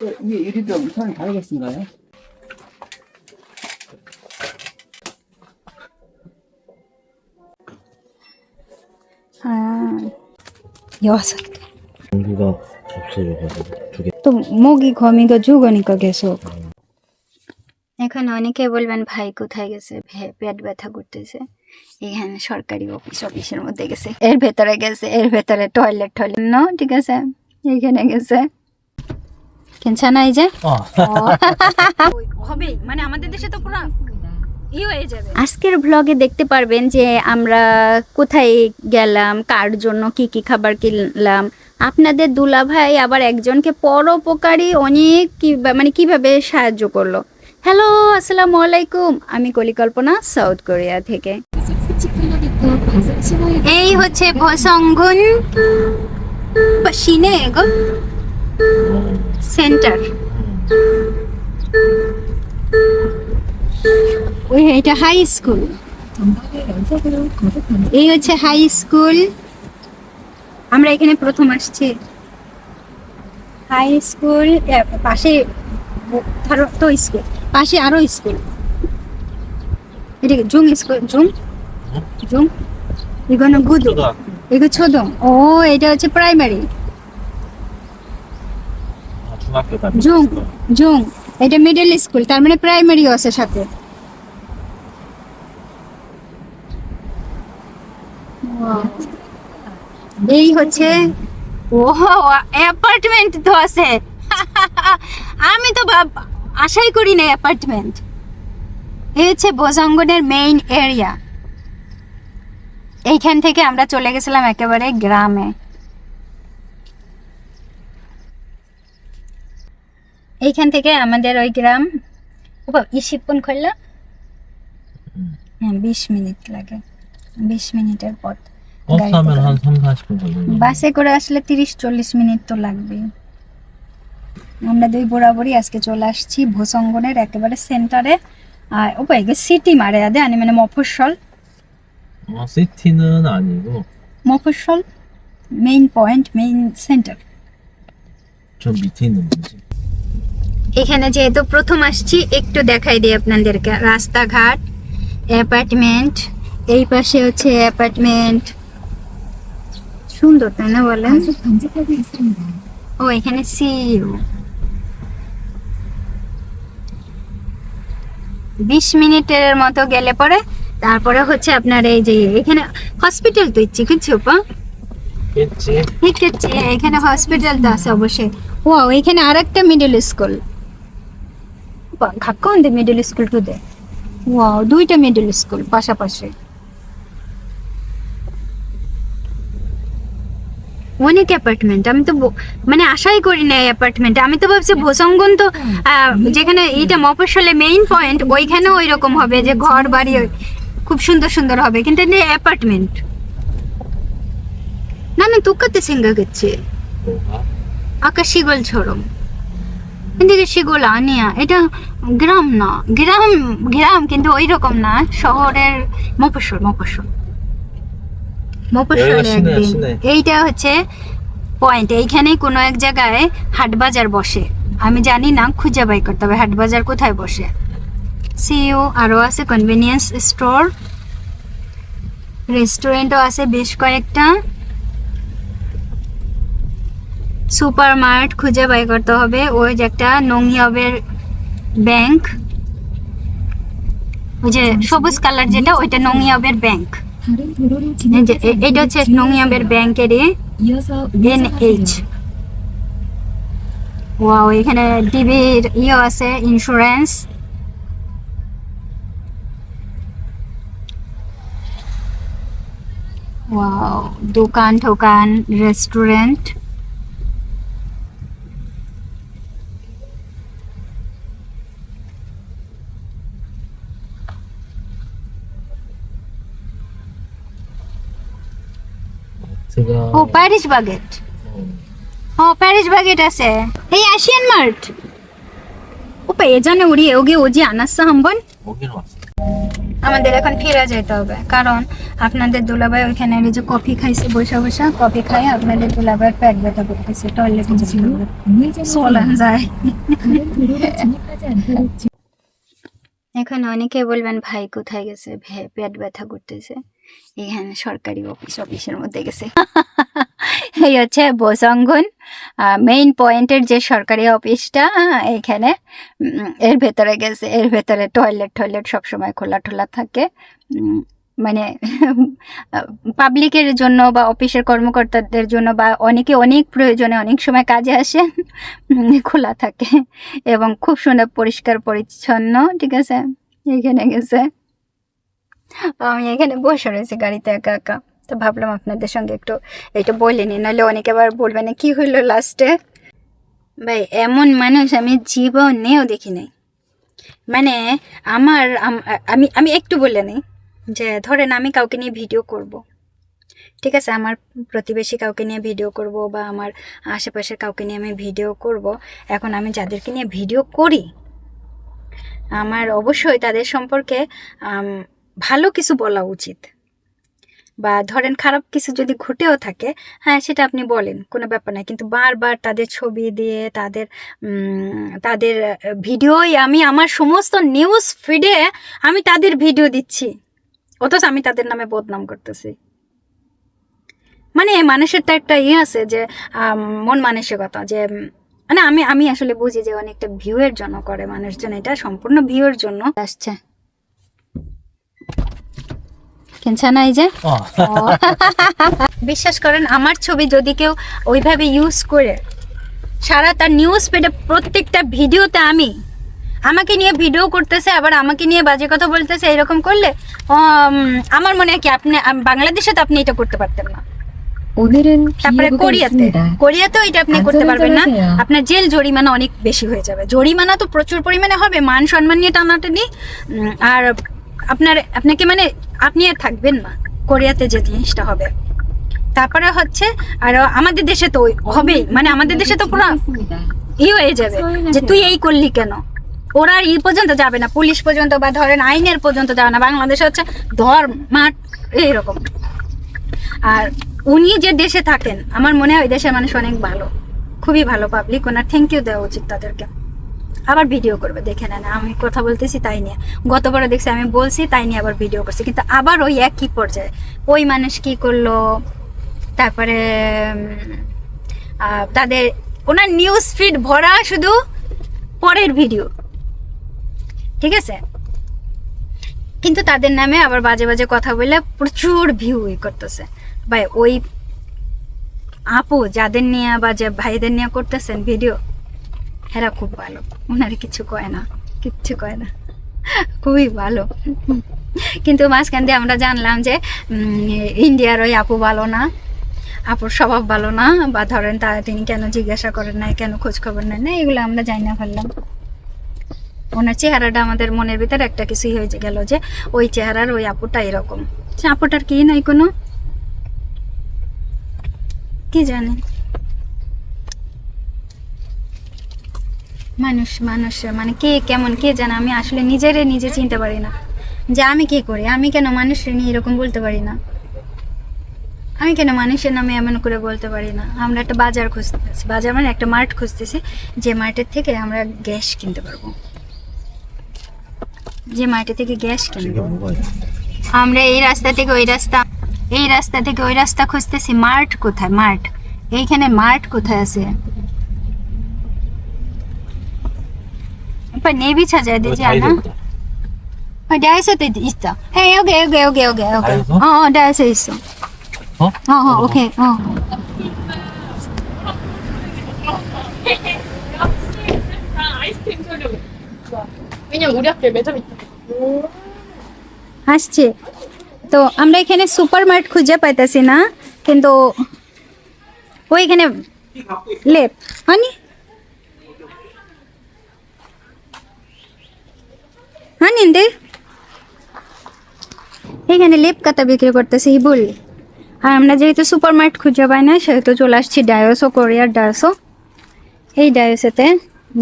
위에 유리병 손을 다루겠습니다요? 아, 6개. 공구가 없어져가지고 2개. তো মুগি ঘমিকা যুগনিকা গেছো এখন অনেকে বলবেন ভাই কোথায় গেছে পেট ব্যথা করতেছে এখানে সরকারি অফিসের মধ্যে গেছে এর ভেতরে টয়লেট না ঠিক আছে এখানে গেছে কেনছা নাই যে হবে মানে আমাদের দেশে তো পুরো আজকের ব্লগে দেখতে পারবেন যে আমরা কোথায় গেলাম কার জন্য কি কি খাবার কিনলাম আপনাদের দুলাভাই আবার একজনকে পরোপকারী অনেক মানে কিভাবে সাহায্য করলো হ্যালো আসসালামু আলাইকুম আমি কলিকল্পনা সাউথ কোরিয়া থেকে এই হচ্ছে ভসঙ্গন সিনে গো সেন্টার ওই এটা হাই স্কুল এই হচ্ছে হাই স্কুল আমরা এখানে প্রথম আসছি হাই স্কুল পাশে ধরো তো স্কুল পাশে আরো স্কুল এটা জুং স্কুল জুং এগুলো গুদু এগুলো ছোদং ও এটা হচ্ছে প্রাইমারি জুং এটা মিডল স্কুল তার মানে প্রাইমারিও আছে সাথে এই হচ্ছে ও অ্যাপার্টমেন্ট তো আছে আমি তো আশাই করি না অ্যাপার্টমেন্ট এই হচ্ছে ভসঙ্গনের মেইন এরিয়া এইখান থেকে আমরা চলে গেছিলাম একেবারে গ্রামে এইখান থেকে আমাদের ওই গ্রাম ইসিপন খুললো হ্যাঁ 20 মিনিট লাগে 20 মিনিটের পথ বাসে করে আসলে 30-40 মিনিট তো লাগবে আমরা দুই বরাবরই আজকে চলে আসছি ভসঙ্গনের একেবারে সেন্টারে আর ওপাই সিটি 말해야 돼 아니면 মফস্বল 시티는 아니고 মফস্বল মেইন পয়েন্ট মেইন সেন্টার 저 밑에 있는 거지 এখানে যেহেতু প্রথম আসছি একটু দেখাই দিই আপনাদেরকে রাস্তাঘাট অ্যাপার্টমেন্ট এই পাশে হচ্ছে অ্যাপার্টমেন্ট সুন্দর তাই না বলেন ও এখানে সিইউ 20 মিনিটের মতো গেলে পরে তারপরে হচ্ছে আপনার এই যে এখানে হসপিটাল তো ইচ্ছে কিছু এখানে হসপিটাল তো আছে অবশ্যই ও এখানে আরেকটা মিডল স্কুল 가까운데 মিডল স্কুল টু দে ওয়াও দুইটা মিডল স্কুল পাশাপাশি অনেক অ্যাপার্টমেন্ট আমি তো মানে আশাই করি না অ্যাপার্টমেন্ট আমি তো ভাবছি ভসঙ্গন তো যেখানে এইটা মফস্বলে মেইন পয়েন্ট ওইখানেও ওই রকম হবে যে ঘর বাড়ি খুব সুন্দর সুন্দর হবে কিন্তু এটা অ্যাপার্টমেন্ট 나는 똑같이 생각했지 아까 시골처럼 근데 이게 시골 아니야 এটা গ্রাম না গ্রাম কিন্তু ওই রকম না শহরের মফস্বল এইটা হচ্ছে পয়েন্ট এইখানে কোনো এক জায়গায় হাট বাজার বসে আমি জানি না খুঁজে বাই করতে হবে হাট বাজার কোথায় বসে সিইউ আরো আছে কনভেনিয়েন্স স্টোর রেস্টুরেন্টও আছে বেশ কয়েকটা সুপার মার্ট খুঁজে বাই করতে হবে ওই যে একটা নংইয়বের ব্যাংক ওই যে সবুজ কালার যেটা ওইটা নংইয়বের ব্যাংক এটা হচ্ছে নংইয়বের ব্যাংকের এনএইচ ওয়াও এখানে টিভির আছে ইন্স্যুরেন্স ওয়াও দোকান রেস্টুরেন্ট ও প্যারিস বাগেট প্যারিস বাগেট আছে এই এশিয়ান মার্ট 오빠 예전에 우리 여기 오지 않았어 한번? 거기는 왔어 আমাদের এখন ফিরে যেতে হবে, কারণ আপনাদের দুলাভাই ওইখানে এই যে কফি খাইছে, বসে বসে কফি খাই আপনাদের দুলাভাইয়ের পেট ব্যথা করতেছে, টয়লেটে চলেন যায়। এখন অনেকে বলবেন ভাই কোথায় গেছে, পেট ব্যথা করতেছে, এখানে সরকারি অফিসের মধ্যে গেছে। এই হচ্ছে বোসঙ্গন মেইন পয়েন্টের যে সরকারি অফিসটা, এখানে এর ভেতরে গেছে। এর ভেতরে টয়লেট সবসময় খোলা থাকে, মানে পাবলিকের জন্য বা অফিসের কর্মকর্তাদের জন্য বা অনেকে অনেক প্রয়োজনে অনেক সময় কাজে আসে, খোলা থাকে এবং খুব সুন্দর পরিষ্কার পরিচ্ছন্ন। ঠিক আছে, এখানে গেছে। আমি এখানে বসে রয়েছি গাড়িতে একা একা, তো ভাবলাম আপনাদের সঙ্গে একটু এটা বলিনি, নাহলে অনেকে আবার বলবে না কি হইলো লাস্টে। ভাই এমন মানুষ আমি জীবনেও দেখি নাই। মানে আমি একটু বলে নিই যে ধরেন আমি কাউকে নিয়ে ভিডিও করব, ঠিক আছে, আমার প্রতিবেশী কাউকে নিয়ে ভিডিও করব বা আমার আশেপাশের কাউকে নিয়ে আমি ভিডিও করব। এখন আমি যাদেরকে নিয়ে ভিডিও করি আমার অবশ্যই তাদের সম্পর্কে ভালো কিছু বলা উচিত, বা ধরেন খারাপ কিছু যদি ঘটেও থাকে, হ্যাঁ সেটা আপনি বলেন, কোনো ব্যাপার না। কিন্তু বারবার তাদের ছবি দিয়ে তাদের ভিডিওই আমি আমার সমস্ত নিউজ ফিডে আমি তাদের ভিডিও দিচ্ছি, অথচ আমি তাদের নামে বদনাম করতেছি। মানে মানুষের তো একটা আছে যে মন মানসিকতা, যে মানে আমি আসলে বুঝি যে অনেকটা ভিউয়ের জন্য করে মানুষজন, এটা সম্পূর্ণ ভিউয়ের জন্য আসছে। এই যে বিশ্বাস করেন আমার ছবি যদি কেউ ওইভাবে ইউজ করে সারা তার নিউজ ফিডে প্রত্যেকটা ভিডিওতে আমাকে নিয়ে ভিডিও করতেছে, আবার আমাকে নিয়ে বাজে কথা বলতেছে, এরকম করলে আমার মনে হয় কি আপনি বাংলাদেশে তো আপনি এটা করতে পারতেন না। তারপরে কোরিয়াতেও এটা আপনি করতে পারবেন না, আপনার জেল জরিমানা অনেক বেশি হয়ে যাবে। জরিমানা তো প্রচুর পরিমাণে হবে, মান সম্মান নিয়ে টানাটানি, আর আপনাকে মানে আপনি আর থাকবেন না কোরিয়াতে যে জিনিসটা হবে। তারপরে হচ্ছে আর আমাদের দেশে তো হবেই, মানে আমাদের দেশে তো পুরো হয়ে যাবে যে তুই এই করলি কেন, ওরা পর্যন্ত যাবে না, পুলিশ পর্যন্ত বা ধরেন আইনের পর্যন্ত যাবে না। বাংলাদেশে হচ্ছে ধর মাঠ এইরকম। আর উনি যে দেশে থাকেন আমার মনে হয় ওই দেশের মানুষ অনেক ভালো, খুবই ভালো পাবলিক, ওনার থ্যাংক ইউ দেওয়া উচিত তাদেরকে। আবার ভিডিও করবে, দেখে নেন আমি কথা বলতেছি তাই নিয়ে, গতবার দেখছি আমি বলছি তাই নিয়ে আবার ভিডিও করছি, কিন্তু আবার ওই একই পর্যায়ে ওই মানুষ কি করলো, তারপরে ওনার নিউজ ফিড ভরা শুধু পরের ভিডিও, ঠিক আছে, কিন্তু তাদের নামে আবার বাজে বাজে কথা বলে প্রচুর ভিউ করতেছে। ভাই ওই আপু যাদের নিয়ে বা যে ভাইদের নিয়ে করতেছেন ভিডিও, এরা খুব ভালো, ওনারা কিচ্ছু কয় না, খুবই ভালো। কিন্তু মাঝখান দিয়ে আমরা জানলাম যে ইন্ডিয়ার ওই আপু ভালো না, আপুর স্বভাব ভালো না, বা ধরেন তিনি কেন জিজ্ঞাসা করেন না, কেন খোঁজ খবর নেন না, এগুলো আমরা জানি না ফেললাম। ওনার চেহারাটা আমাদের মনের ভিতরে একটা কিছুই হয়ে গেল যে ওই চেহারার ওই আপুটা এরকম। আপুটার কি নাই কোনো কি জানে, মানুষ মানে কে কেমন কে জানে। আমি আসলে নিজে চিনতে পারি না যে আমি কি করি, আমি কেন মানুষের নিয়ে এরকম বলতে পারি না, আমি কেন মানুষের নামে এমন করে বলতে পারি না। আমরা একটা বাজার খুঁজতেছি, বাজার মানে একটা মার্ট খুঁজতেছি, যে মার্টের থেকে আমরা গ্যাস কিনতে পারবো, যে মার্টের থেকে গ্যাস কিনবো। আমরা এই রাস্তা থেকে ওই রাস্তা খুঁজতেছি, মার্ট কোথায়, মার্ট এইখানে মার্ট কোথায় আছে, নেভি 찾아야 되지 않아? 다이소도 있어. 여기. 다이소 있어. 오케이. 왜냐면 우리 학교에 매점 있다. আসছে তো আমরা এখানে সুপারমার্ট খুঁজে পাইতেছি না, কিন্তু ওইখানে লেপ হয়নি, নিন্দে এখানে লেপ কাতা বিক্রি করতেছে বল। আর আমরা যেহেতু সুপারমার্ট খুঁজে পাই না, সেহেতু চলে আসছি ডায়োসো, কোরিয়ার ডায়োসো। এই ডায়োসোতে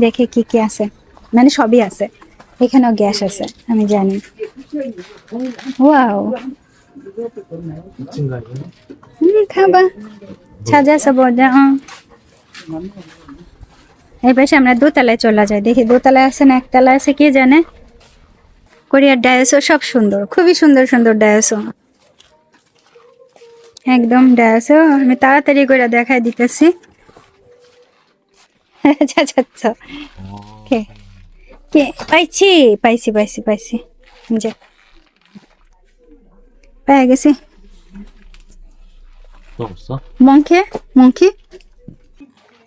দেখে কি আছে, মানে সবই আছে, এখানেও গ্যাস আছে আমি জানি। ওয়াও, খাবা 찾아서 보자. এই পাশে আমরা দোতলায় চলে যাই, দেখি দোতলায় আছে না একতলায় আছে কে জানে। কোরিয়ার ডায়োসো সব সুন্দর, খুবই সুন্দর সুন্দর ডায়োসো, একদম ডায়োসো। আমি তাড়াতাড়ি করে দেখাই দিতেছি। আচ্ছা আচ্ছা আচ্ছা, কে কে পাইছি পাইছি পাইছি পাইছি, যে পেয়ে গেছি। 또 없어? মঙ্কি মঙ্কি,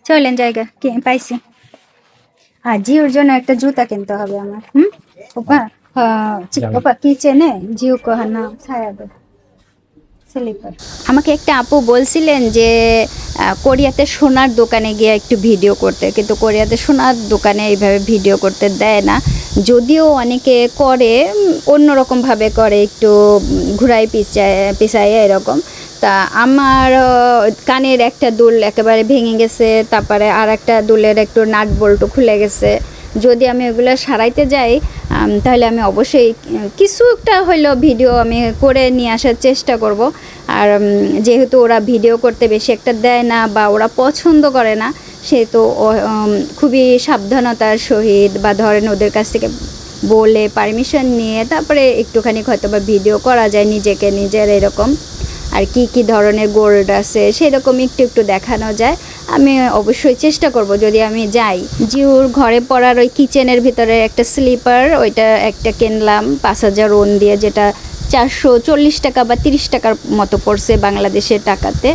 চলেন জায়গা কে পাইছি। আর জিওর জন্য একটা জুতা কিনতে হবে আমার। ওপা ওপা কিচেনে জিও কহানা ছায়াবে স্লিপার। আমাকে একটা আপু বলছিলেন যে কোরিয়াতে সোনার দোকানে গিয়ে একটু ভিডিও করতে, কিন্তু কোরিয়াতে সোনার দোকানে এইভাবে ভিডিও করতে দেয় না। যদিও অনেকে করে অন্যরকমভাবে করে, একটু ঘুরাই পিছায় এরকম। তা আমার কানের একটা দুল একেবারে ভেঙে গেছে, তারপরে আর একটা দুলের একটু নাট বল্টু খুলে গেছে। যদি আমি ওগুলো সারাইতে যাই তাহলে আমি অবশ্যই কিছু একটা হইলেও ভিডিও আমি করে নিয়ে আসার চেষ্টা করব। আর যেহেতু ওরা ভিডিও করতে বেশি একটা দেয় না বা ওরা পছন্দ করে না, সেহেতু খুবই সাবধানতার সহিত বা ধরেন ওদের কাছ থেকে বলে পারমিশন নিয়ে তারপরে একটুখানি হয়তো বা ভিডিও করা যায় নিজেকে নিজের এরকম। আর কি কি ধরনের গোল্ড আছে সেরকম একটু একটু দেখানো যায়। আমি অবশ্যই চেষ্টা করব যদি আমি যাই। জিওর ঘরে পরার ওই কিচেনের ভিতরে একটা স্লিপার, ওইটা একটা কিনলাম 5000 ওন দিয়ে, যেটা 440 টাকা বা 30 টাকার মতো পড়ছে বাংলাদেশের টাকাতে।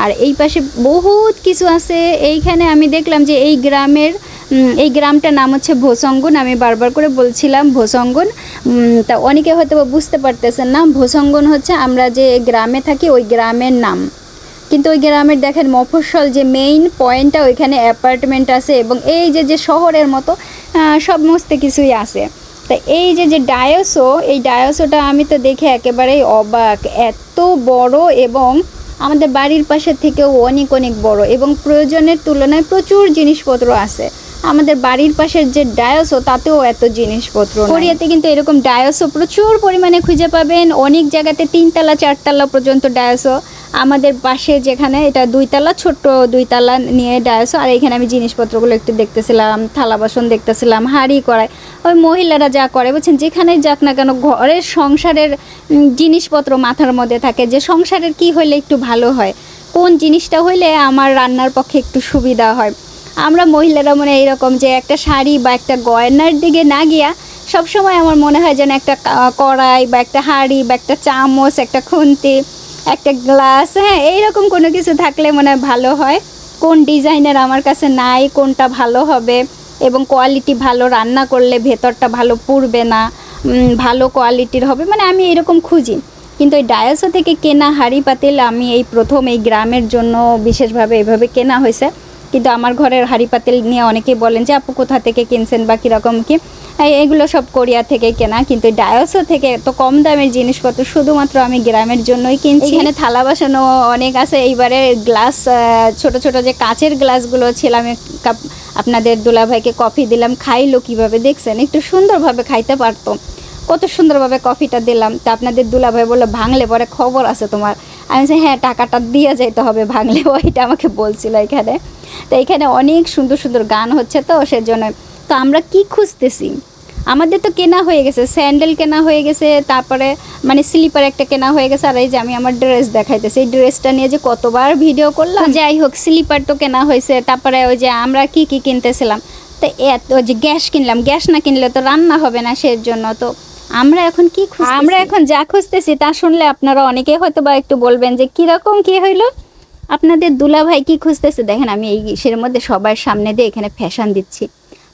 আর এই পাশে বহুত কিছু আছে। এইখানে আমি দেখলাম যে এই গ্রামটার নাম হচ্ছে ভোসঙ্গন। আমি বারবার করে বলছিলাম ভোসঙ্গন, তা অনেকে হয়তো বুঝতে পারতেছেন না। ভোসঙ্গন হচ্ছে আমরা যে গ্রামে থাকি ওই গ্রামের নাম, কিন্তু ওই গ্রামের দেখেন মফস্বল যে মেইন পয়েন্টটা, ওইখানে অ্যাপার্টমেন্ট আছে এবং এই যে শহরের মতো সমস্ত কিছুই আছে। তা এই যে ডায়োসো, এই ডায়োসোটা আমি তো দেখে একেবারেই অবাক, এত বড় এবং আমাদের বাড়ির পাশের থেকেও অনেক অনেক বড় এবং প্রয়োজনের তুলনায় প্রচুর জিনিসপত্র আছে। আমাদের বাড়ির পাশের যে ডায়োসো তাতেও এত জিনিসপত্র। কোরিয়াতে কিন্তু এরকম ডায়োসো প্রচুর পরিমাণে খুঁজে পাবেন, অনেক জায়গাতে 3 তলা 4 তলা পর্যন্ত ডায়োসো। আমাদের পাশে যেখানে এটা 2 তলা, ছোট্ট 2 তলা নিয়ে ডায়োসো। আর এখানে আমি জিনিসপত্রগুলো একটু দেখতেছিলাম, থালা বাসন দেখতেছিলাম, হাঁড়ি কড়াই, ওই মহিলারা যা করে বলছেন যেখানে যাক না কেন ঘরের সংসারের জিনিসপত্র মাথার মধ্যে থাকে, যে সংসারের কি হইলে একটু ভালো হয়, কোন জিনিসটা হইলে আমার রান্নার পক্ষে একটু সুবিধা হয়। আমরা মহিলারা মনে এইরকম যে একটা শাড়ি বা একটা গয়নার দিকে না গিয়া সবসময় আমার মনে হয় যেন একটা কড়াই বা একটা হাঁড়ি বা একটা চামচ, একটা খুন্তি, একটা গ্লাস, হ্যাঁ এইরকম কোনো কিছু থাকলে মনে হয় ভালো হয়। কোন ডিজাইনের আমার কাছে নাই, কোনটা ভালো হবে এবং কোয়ালিটি ভালো, রান্না করলে ভেতরটা ভালো পুড়বে না, ভালো কোয়ালিটির হবে, মানে আমি এরকম খুঁজি। কিন্তু এই ডায়োসো থেকে কেনা হাঁড়ি পাতিল আমি এই প্রথম এই গ্রামের জন্য বিশেষভাবে এভাবে কেনা হয়েছে। কিন্তু আমার ঘরের হাঁড়ি পাতিল নিয়ে অনেকেই বলেন যে আপু কোথা থেকে কিনছেন বা কীরকম কি, এগুলো সব কোরিয়া থেকে কেনা। কিন্তু ডায়োসো থেকে এত কম দামের জিনিসপত্র শুধুমাত্র আমি গ্রামের জন্যই কিনছি। এখানে থালা বাসনও অনেক আছে। এইবারে গ্লাস, ছোট ছোট যে কাচের গ্লাসগুলো ছিল, আমি আপনাদের দুলাভাইকে কফি দিলাম, খাইলো কীভাবে দেখছেন, একটু সুন্দরভাবে খাইতে পারতো, কত সুন্দরভাবে কফিটা দিলাম। তা আপনাদের দুলাভাই বললো ভাঙলে পরে খবর আছে তোমার। আমি বলছি হ্যাঁ টাকাটা দিয়ে যাইতে হবে ভাঙলে, ওইটা আমাকে বলছিল এখানে। তো এখানে অনেক সুন্দর সুন্দর গান হচ্ছে, তো সেজন্য। তো আমরা কি খুঁজতেছি, আমাদের তো কেনা হয়ে গেছে, স্যান্ডেল কেনা হয়ে গেছে, তারপরে মানে স্লিপার একটা কেনা হয়ে গেছে। আর এই যে আমি আমার ড্রেস দেখাইতেছি, এই ড্রেসটা নিয়ে যে কতবার ভিডিও করলাম। যাই হোক, স্লিপার তো কেনা হয়েছে। তারপরে ওই যে আমরা কি কিনতেছিলাম, তো এত যে গ্যাস কিনলাম, গ্যাস না কিনলে তো রান্না হবে না, সেজন্য। তো আমরা এখন কি খুঁজতেছি, আমরা এখন যা খুঁজতেছি তা শুনলে আপনারা অনেকে হয়তো বা একটু বলবেন যে কীরকম কী হইলো, আপনাদের দুলাভাই কি খুঁজতেছে। দেখেন আমি এই ইসের মধ্যে সবার সামনে দিয়ে এখানে ফ্যাশন দিচ্ছি,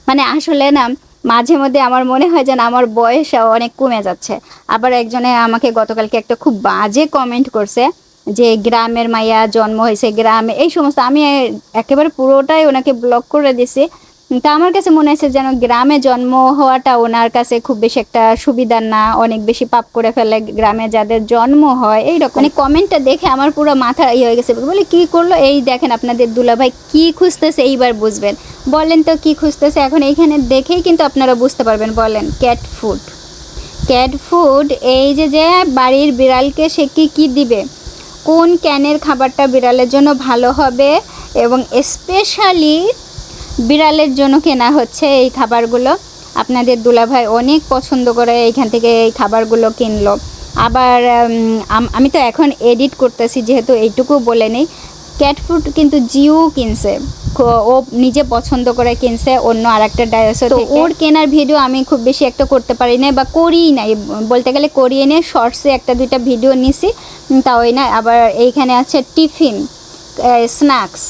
মানে আসলে না মাঝে মধ্যে আমার মনে হয় যেন আমার বয়স অনেক কমে যাচ্ছে। আবার একজনে আমাকে গতকালকে একটা খুব বাজে কমেন্ট করছে যে গ্রামের মাইয়া, জন্ম হয়েছে গ্রামে, এই সমস্ত। আমি একেবারে পুরোটাই ওনাকে ব্লক করে দিছি। তা আমার কাছে মনে হয়েছে যেন গ্রামে জন্ম হওয়াটা ওনার কাছে খুব বেশি একটা সুবিধার না, অনেক বেশি পাপ করে ফেলে গ্রামে যাদের জন্ম হয় এইরকম। মানে কমেন্টটা দেখে আমার পুরো মাথা ইয়ে হয়ে গেছে, বলে কি করলো। এই দেখেন আপনাদের দুলাভাই কি খুঁজতেছে, এইবার বুঝবেন। বলেন তো কি খুঁজতেছে এখন এইখানে দেখেই কিন্তু আপনারা বুঝতে পারবেন। বলেন ক্যাট ফুড, ক্যাট ফুড। এই যে যে বাড়ির বিড়ালকে সে কি দিবে, কোন ক্যানের খাবারটা বিড়ালের জন্য ভালো হবে, এবং স্পেশালি বিড়ালের জন্য কেনা হচ্ছে এই খাবারগুলো। আপনাদের দুলাভাই অনেক পছন্দ করে এইখান থেকে এই খাবারগুলো কিনলো। আবার আমি তো এখন এডিট করতেছি যেহেতু এইটুকু বলে নেই, ক্যাট ফুড কিন্তু জিও কিনছে, ও নিজে পছন্দ করে কিনছে অন্য আর একটা ডায়োসো। তো ওর কেনার ভিডিও আমি খুব বেশি একটা করতে পারি না, বা করিই নাই বলতে গেলে, করিয়ে নিয়ে শর্টসে একটা দুইটা ভিডিও নিছি, তাই না। আবার এইখানে আছে টিফিন স্ন্যাক্স,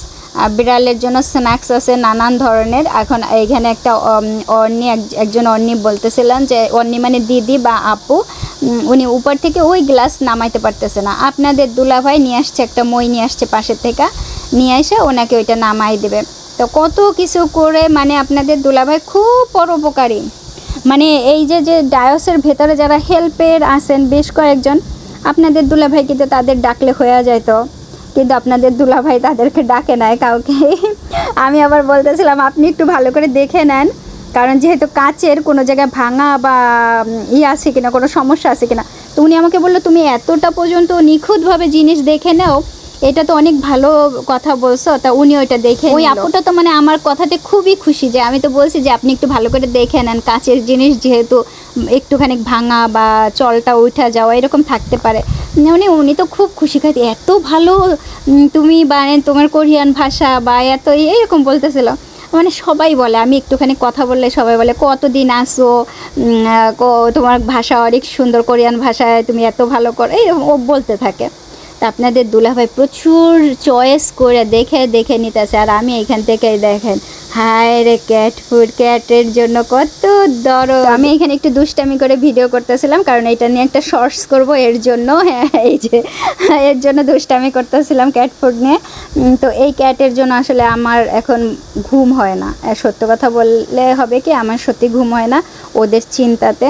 বিড়ালের জন্য স্ন্যাক্স আছে নানান ধরনের। এখন এইখানে একটা অর্নি, একজন অর্নি বলতেছিলেন যে, অর্নি মানে দিদি বা আপু, উনি উপর থেকে ওই গ্লাস নামাইতে পারতেছে না। আপনাদের দুলাভাই নিয়ে আসছে, একটা মই নিয়ে আসছে পাশের থেকে, নিয়ে এসে ওনাকে ওইটা নামাই দেবে। তো কত কিছু করে, মানে আপনাদের দুলাভাই খুব পরোপকারী। মানে এই যে যে ডায়োসের ভেতরে যারা হেল্পের আছেন বেশ কয়েকজন, আপনাদের দুলাভাই কিন্তু তাদের ডাকলে হয়ে যায়, তো কিন্তু আপনাদের দুলাভাই তাদেরকে ডাকে নাই কাউকে। আমি আবার বলতেছিলাম আপনি একটু ভালো করে দেখে নেন, কারণ যেহেতু কাচের কোনো জায়গায় ভাঙা বা আছে কিনা, কোনো সমস্যা আছে কিনা। তো উনি আমাকে বললো তুমি এতটা পর্যন্ত নিখুঁতভাবে জিনিস দেখে নাও, এটা তো অনেক ভালো কথা বলছো। তা উনি ওইটা দেখে, ওই আপুটা তো মানে আমার কথাতে খুবই খুশি, যে আমি তো বলছি যে আপনি একটু ভালো করে দেখে নেন, কাচের জিনিস যেহেতু একটুখানি ভাঙা বা চলটা উঠা যাওয়া এরকম থাকতে পারে। মানে উনি তো খুব খুশি, খাইতে এত ভালো তুমি, মানে তোমার কোরিয়ান ভাষা বা এত এইরকম বলতেছিল। মানে সবাই বলে, আমি একটুখানি কথা বললে সবাই বলে কতদিন আসো, তোমার ভাষা অনেক সুন্দর, কোরিয়ান ভাষায় তুমি এত ভালো করো, এই ও বলতে থাকে। তা আপনাদের দুলাভাই প্রচুর চয়েস করে দেখে দেখে নিতেছে, আর আমি এখান থেকে দেখেন হায় রে ক্যাট ফুড, ক্যাটের জন্য কত দরদ। আমি এখানে একটু দুষ্টামি করে ভিডিও করতেছিলাম, কারণ এটা নিয়ে একটা শর্টস করব এর জন্য। হ্যাঁ, এই যে এর জন্য দুষ্টামি করতেছিলাম ক্যাট ফুড নিয়ে। তো এই ক্যাটের জন্য আসলে আমার এখন ঘুম হয় না, সত্য কথা বললে হবে কি, আমার সত্যি ঘুম হয় না ওদের চিন্তাতে।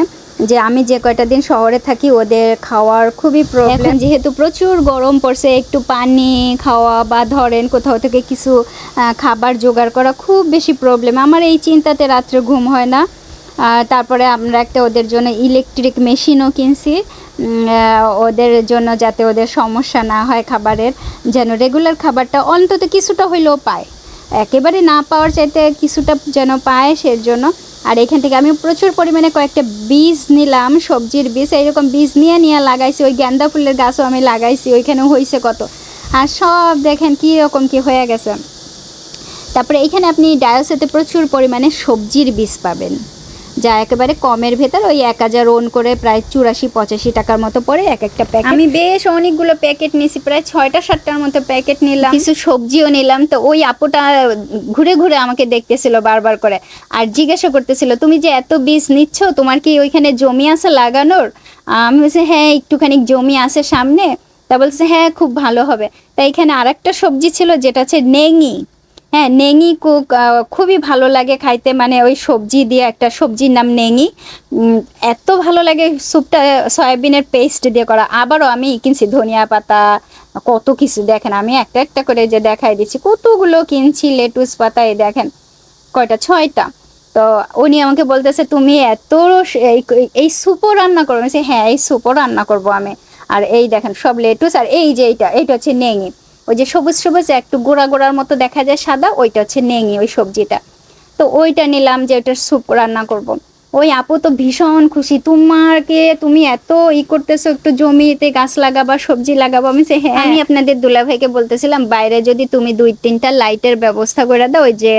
যে আমি যে কয়টা দিন শহরে থাকি ওদের খাওয়ার খুবই প্রবলেম, যেহেতু প্রচুর গরম পড়ছে, একটু পানি খাওয়া বা ধরেন কোথাও থেকে কিছু খাবার জোগাড় করা খুব বেশি প্রবলেম। আমার এই চিন্তাতে রাত্রে ঘুম হয় না। তারপরে আমরা একটা ওদের জন্য ইলেকট্রিক মেশিনও কিনছি, ওদের জন্য যাতে ওদের সমস্যা না হয় খাবারের, যেন রেগুলার খাবারটা অন্তত কিছুটা হইলেও পায়, একেবারে না পাওয়ার চাইতে কিছুটা যেন পায় সেজন্য। আর এখান থেকে আমি প্রচুর পরিমাণে কয়েকটা বীজ নিলাম, সবজির বীজ, এইরকম বীজ নিয়ে লাগাইছি। ওই গেন্দা ফুলের গাছও আমি লাগাইছি, ওইখানেও হয়েছে কত, আর সব দেখেন কীরকম কি হয়ে গেছে। তারপরে এখানে আপনি ডায়োসেতে প্রচুর পরিমাণে সবজির বীজ পাবেন, যা একেবারে কমের ভেতর, ওই 1000 ওন করে প্রায় 84-85 টাকার মতো পড়ে এক একটা প্যাকেট। আমি বেশ অনেকগুলো প্যাকেট নিয়েছি, প্রায় 6টা-7টার মতো প্যাকেট নিলাম, কিছু সবজিও নিলাম। তো ওই আপুটা ঘুরে ঘুরে আমাকে দেখতেছিল বারবার করে, আর জিজ্ঞাসা করতেছিল তুমি যে এত বীজ নিচ্ছ, তোমার কি ওইখানে জমি আছে লাগানোর? আমি বলছি হ্যাঁ একটুখানি জমি আছে সামনে। তা বলছে হ্যাঁ খুব ভালো হবে। তা এখানে আরেকটা সবজি ছিল যেটা হচ্ছে নেঙি। হ্যাঁ, নেঙি খুবই ভালো লাগে খাইতে, মানে ওই সবজি দিয়ে, একটা সবজির নাম নেঙি, এত ভালো লাগে স্যুপটা, সয়াবিনের পেস্ট দিয়ে করা। আবারও আমি কিনছি ধনিয়া পাতা, কত কিছু দেখেন, আমি একটা একটা করে যে দেখাই দিচ্ছি কতগুলো কিনছি। লেটুস পাতা এই দেখেন কয়টা, 6টা। তো উনি আমাকে বলতেছে তুমি এত এই স্যুপও রান্না করবো? আমি হ্যাঁ এই স্যুপও রান্না করবো আমি। আর এই দেখেন সব লেটুস, আর এই যে এইটা হচ্ছে নেঙি, ওই যে সবুজ সবুজ একটু গোড়া গোড়ার মতো দেখা যায় সাদা, ওইটা হচ্ছে নেঙি ওই সবজিটা। তো ওইটা নিলাম যে ওইটার স্যুপ রান্না করব। ওই আপু তো ভীষণ খুশি, তুমি এত করতেছো, একটু জমিতে গাছ লাগাবা, সবজি লাগাবো। আমি হ্যাঁ, আমি আপনাদের দুলাভাইকে বলতেছিলাম বাইরে যদি তুমি 2-3টা লাইটের ব্যবস্থা করে দাও, ওই যে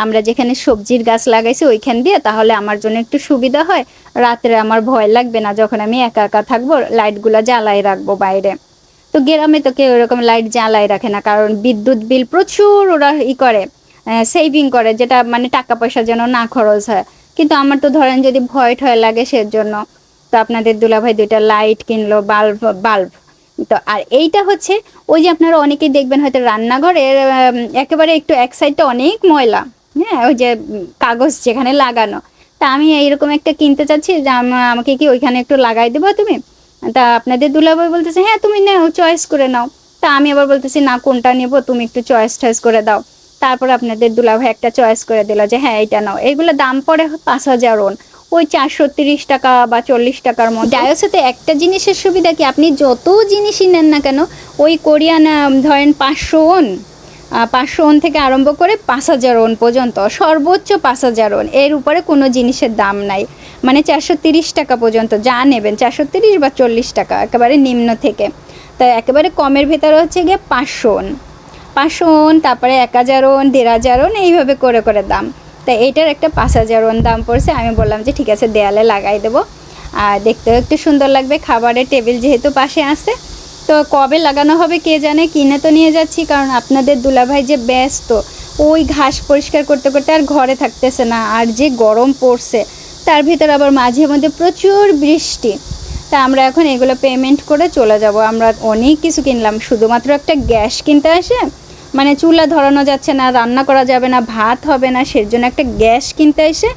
আমরা যেখানে সবজির গাছ লাগাইছি ওইখান দিয়ে, তাহলে আমার জন্য একটু সুবিধা হয়, রাত্রে আমার ভয় লাগবে না, যখন আমি একা একা থাকবো লাইটগুলো জ্বালাই রাখবো বাইরে। তো গ্রামে তো কেউ এরকম লাইট জ্বালাই রাখে না, কারণ বিদ্যুৎ বিল প্রচুর ওরা করে, সেভিং করে, যেটা মানে টাকা পয়সা যেন না খরচ হয়। কিন্তু আমার তো ধরেন যদি ভয় ঠয় লাগে সেজন্য। তো আপনাদের দুলাভাই 2টা লাইট কিনলো, বাল্ব। তো আর এইটা হচ্ছে ওই যে আপনারা অনেকেই দেখবেন হয়তো রান্নাঘরের একেবারে একটু এক সাইডটা অনেক ময়লা, হ্যাঁ ওই যে কাগজ যেখানে লাগানো। তা আমি এইরকম একটা কিনতে চাচ্ছি, যে আমাকে কি ওইখানে একটু লাগাই দেবো তুমি? তা আপনাদের দুলাভাই বলতেছে হ্যাঁ তুমি নাও, চয়েস করে নাও। তা আমি আবার বলতেছি না কোনটা নেবো, তুমি একটু চয়েস করে দাও। তারপর আপনাদের দুলাভাই একটা চয়েস করে দিল যে হ্যাঁ এটা নাও। এইগুলো দাম পড়ে 5,000 ওন, ওই 430 টাকা বা 40 টাকার মতো। ডায়োসোতে একটা জিনিসের সুবিধা কি, আপনি যত জিনিসই নেন না কেন ওই কোরিয়ান ধরেন 500 ওন, 500 ওন থেকে আরম্ভ করে 5,000 ওন পর্যন্ত, সর্বোচ্চ 5,000 ওন, এর উপরে কোনো জিনিসের দাম নাই। মানে 430 টাকা পর্যন্ত যা নেবেন, 430 বা 40 টাকা একেবারে নিম্ন থেকে। তা একেবারে কমের ভেতরে হচ্ছে গিয়ে 500 ওন, 500 ওন, তারপরে 1,000 ওন, 1,500 ওন, এইভাবে করে করে দাম। তাই এইটার একটা 5,000 ওন দাম পড়ছে। আমি বললাম যে ঠিক আছে দেয়ালে লাগাই দেবো, আর দেখতেও একটু সুন্দর লাগবে। খাবারের টেবিল যেহেতু পাশে আছে, তো কবে লাগানো হবে কে জানে, কিনে তো নিয়ে যাচ্ছি, কারণ আপনাদের দুলাভাই যে ব্যস্ত, ওই ঘাস পরিষ্কার করতে করতে আর ঘরে থাকতেছে না, আর যে গরম পড়ছে তার ভিতর আবার মাঝে মধ্যে প্রচুর বৃষ্টি। তা আমরা এখন এগুলো পেমেন্ট করে চলে যাব। আমরা অনেক কিছু কিনলাম, শুধুমাত্র একটা গ্যাস কিনতে আসে, মানে চুলা ধরানো যাচ্ছে না, রান্না করা যাবে না, ভাত হবে না, সের জন্য একটা গ্যাস কিনতে এসে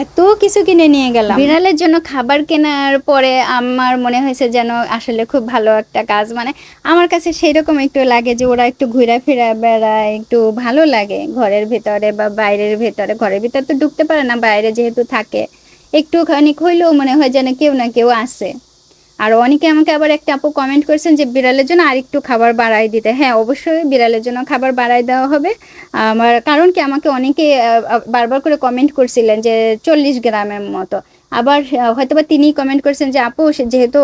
এত কিছু কিনে নিয়ে গেলাম। বিড়ালের জন্য খাবার কেনার পরে আমার মনে হয়েছে যেন আসলে খুব ভালো একটা কাজ, মানে আমার কাছে সেই রকম একটু লাগে যে ওরা একটু ঘুরে ফিরে বেড়ায়, একটু ভালো লাগে ঘরের ভেতরে বা বাইরের ভেতরে। ঘরের ভিতরে তো ঢুকতে পারে না, বাইরে যেহেতু থাকে একটুখানি হইলেও মনে হয় যেন কেউ না কেউ আসে। আর অনেকে আমাকে আবার একটা আপু কমেন্ট করেছেন যে বিড়ালের জন্য আরেকটু খাবার বাড়াই দিতে। হ্যাঁ অবশ্যই বিড়ালের জন্য খাবার বাড়াই দেওয়া হবে আমার, কারণ কি আমাকে অনেকে বারবার করে কমেন্ট করছিলেন যে 40 গ্রামের মতো। আবার হয়তোবা তিনিই কমেন্ট করছেন যে আপু যেহেতু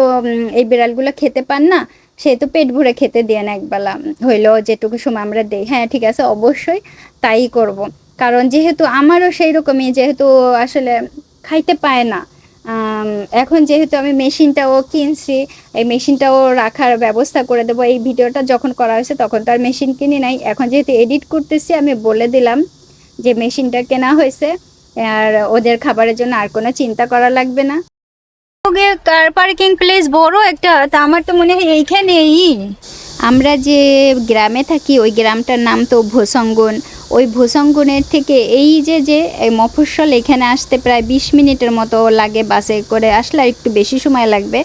এই বিড়ালগুলো খেতে পান না, সেহেতু পেট ভরে খেতে দেন একবেলা হইলো যেটুকু সময় আমরা দেই। হ্যাঁ ঠিক আছে, অবশ্যই তাই করব, কারণ যেহেতু আমারও সেই রকমই, যেহেতু আসলে খাইতে পায় না। এখন যেহেতু আমি মেশিনটাও কিনছি, এই মেশিনটাও রাখার ব্যবস্থা করে দেবো। এই ভিডিওটা যখন করা হয়েছে তখন তো আর মেশিন কিনি নাই, এখন যেহেতু এডিট করতেছি আমি বলে দিলাম যে মেশিনটা কেনা হয়েছে, আর ওদের খাবারের জন্য আর কোনো চিন্তা করা লাগবে না। কার পার্কিং প্লেস বড় একটা, তা আমার তো মনে হয় এইখানেই। আমরা যে গ্রামে থাকি ওই গ্রামটার নাম তো ভোসঙ্গন। ওই ভোসঙ্গনের থেকে এই যে মফস্বল, এখানে আসতে প্রায় 20 মিনিটের মতো লাগে, বাসে করে আসলে একটু বেশি সময় লাগবে,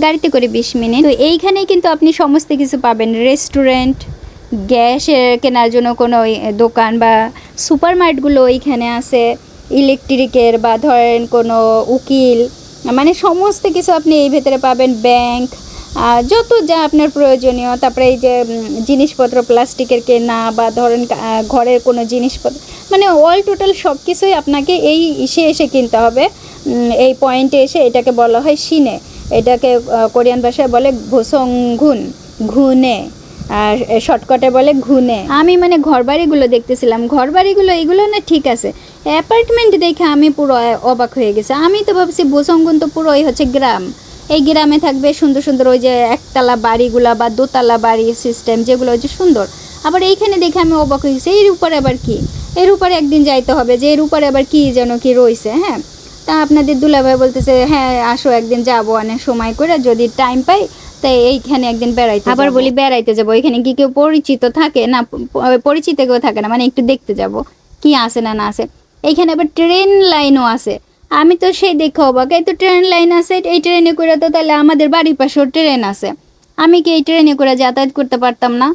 গাড়িতে করে 20 মিনিট। তো এইখানেই কিন্তু আপনি সমস্ত কিছু পাবেন, রেস্টুরেন্ট, গ্যাসের কেনার জন্য কোনো দোকান বা সুপার মার্কেটগুলো ওইখানে আছে, ইলেকট্রিকের বা ধরেন কোনো উকিল, মানে সমস্ত কিছু আপনি এই ভেতরে পাবেন, ব্যাংক, যত যা আপনার প্রয়োজনীয়। তারপরে এই যে জিনিসপত্র প্লাস্টিকের কেনা বা ধরেন ঘরের কোনো জিনিসপত্র, মানে অল টোটাল সব কিছুই আপনাকে এই এসে কিনতে হবে। এই পয়েন্টে এসে, এটাকে বলা হয় সিনে, এটাকে কোরিয়ান ভাষায় বলে ভোসংঘুন, ঘুনে, আর শর্টকাটে বলে ঘুনে। আমি মানে ঘরবাড়িগুলো দেখতেছিলাম, ঘরবাড়িগুলো এগুলো না ঠিক আছে, অ্যাপার্টমেন্ট দেখে আমি পুরো অবাক হয়ে গেছি। আমি তো ভাবছি ভোসংঘুন তো পুরোই হচ্ছে গ্রাম, এই গ্রামে থাকবে সুন্দর সুন্দর ওই যে একতলা বাড়িগুলা বা দোতলা বাড়ি সিস্টেম, যেগুলো হচ্ছে সুন্দর। আবার এইখানে দেখে আমি অবাক হয়ে গেছি, এর উপরে আবার কি, এর উপরে একদিন যাইতে হবে যে এর উপরে আবার কি যেন কি রয়েছে। হ্যাঁ, তা আপনাদের দুলাভাই বলতেছে হ্যাঁ আসো একদিন যাবো, অনেক সময় করে যদি টাইম পাই, তাই এইখানে একদিন বেড়াইতে। আবার বলি বেড়াইতে যাবো, এখানে কি কেউ পরিচিত থাকে না, পরিচিত কেউ থাকে না, মানে একটু দেখতে যাব কি আছে না না আছে। এইখানে আবার ট্রেন লাইনও আছে, আমি তো সেই দেখে অবাক, এই তো ট্রেন লাইন আছে, এই ট্রেনে করে তো তাহলে আমাদের বাড়ির পাশেও ট্রেন আছে, আমি কি এই ট্রেনে করে যাতায়াত করতে পারতাম না?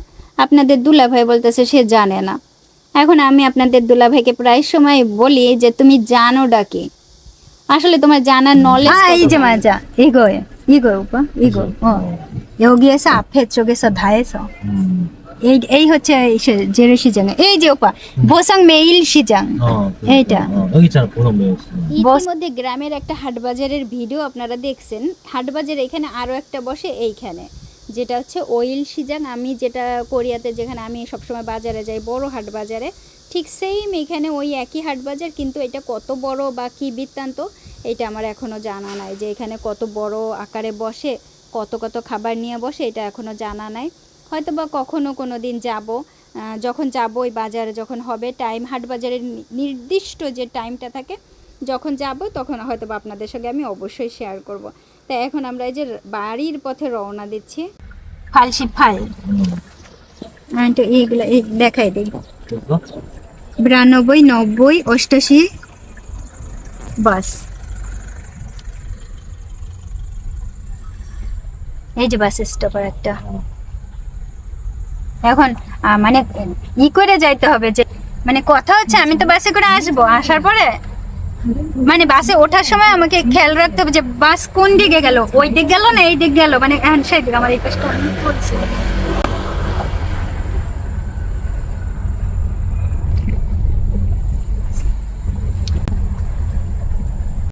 আপনাদের দুলাভাই বলতেছে সে জানে না। এখন আমি আপনাদের দুলাভাইকে প্রায় সময় বলি যে তুমি জানো ডাকি, আসলে তোমার জানার নলেজ। 이 좀 하자. 이거예요. 이거 오빠. 이거. 여기에서 앞에 쪽에서 다 해서. এই হচ্ছে জেরো 시장. এই যে ওপা 보성 매일 시장. এইটা। 여기 있잖아, 보성 매일 시장. ইতিমধ্যে গ্রামের একটা হাটবাজারের ভিডিও আপনারা দেখছেন। হাটবাজার এখানে আরো একটা বসে এইখানে, যেটা হচ্ছে ওইল সিজাং। আমি যেটা কোরিয়াতে যেখানে আমি সবসময় বাজারে যাই, বড় হাট বাজারে, ঠিক সেম এখানে ওই একই হাট বাজার, কিন্তু এটা কত বড় বা কী বৃত্তান্ত এটা আমার এখনও জানা নাই, যে এখানে কত বড় আকারে বসে, কত কত খাবার নিয়ে বসে, এটা এখনও জানা নাই। হয়তো বা কখনো কোনো দিন যাব, যখন যাব ওই বাজারে যখন হবে টাইম, হাট বাজারের নির্দিষ্ট যে টাইমটা থাকে যখন যাব তখন হয়তো বা আপনাদের সঙ্গে আমি অবশ্যই শেয়ার করব। তাই এখন আমরা এই যে বাড়ির পথে রওনা দিচ্ছি। ফালসি ফাল তো এইগুলো দেখাই দিই, 그거? 92, 90, 88 বাস। এই যে বাস স্টপ আর একটা। এখন মানে ই করে যাইতে হবে যে মানে কথা হচ্ছে আমি তো বাসে করে আসবো, আসার পরে মানে বাসে ওঠার সময় আমাকে খেয়াল রাখতে হবে যে বাস কোন দিকে গেল, ওই দিক গেল না এই দিক গেল, মানে সেই দিক আমার এই কষ্ট বলছে।